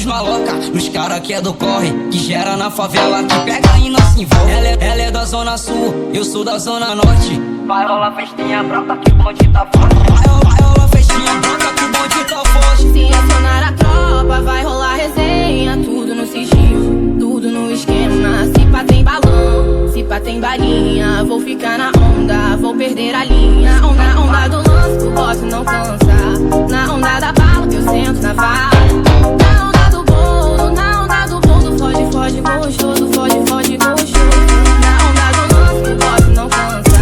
nos maloca, nos cara que é do corre, que gera na favela, que pega e não se envolve. Ela é da zona sul, eu sou da zona norte. Vai rolar festinha brota que o bonde tá forte. Vai rolar festinha brota que o bonde tá forte. Se acionar a tropa, vai rolar resenha. Tudo no sigilo, tudo no esquema. Se pá tem balão, se pá tem balinha. Vou ficar na onda, vou perder a linha. Na onda do lance, o boss não cansa. Na onda da bala, eu sento na vara. Na onda do bolo, na onda do bolo. Foge, foge, gostoso, foge, foge, gostoso. Na onda do lance, o boss não cansa.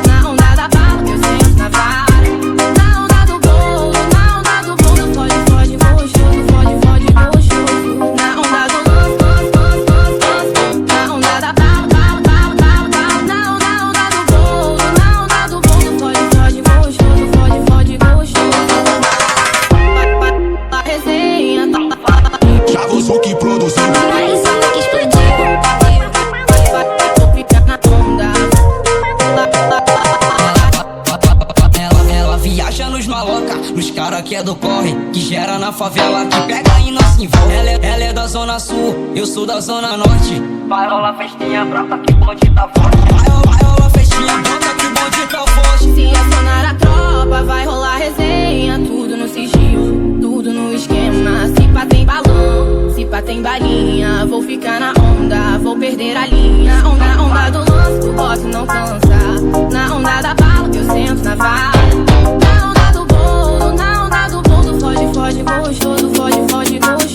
Na onda da bala, eu sento na vara. Na onda do bolo, na onda do bolo. Foge, foge, gostoso, foge, foge, gostoso. Na onda do lance, na onda da bala, bala, bala, bala, bala. Na onda do bolo, na onda do bolo. Foge, foge, gostoso, foge, foge, gostoso. A resenha Já vou que produziu. Aí só que explodiu. Vou ficar na onda. Ela viaja nos maloca, nos cara que é do corre, que gera na favela, que pega e não se envolve. Ela é da zona sul, eu sou da zona norte. Vai rolar festinha brota que o bonde tá forte. Vai rolar festinha brota que o bonde tá forte. Se acionar a tropa, vai rolar resenha. Tudo no sigilo, tudo no esquema. Se pá tem balão, se pá tem balinha. Vou ficar na onda, vou perder a linha. Na onda do lance, o boss não cansa. Na onda da bala, eu sento na vara. Na onda do bolo, na onda do bolo. Foge, foge, gostoso, foge, foge, gostoso.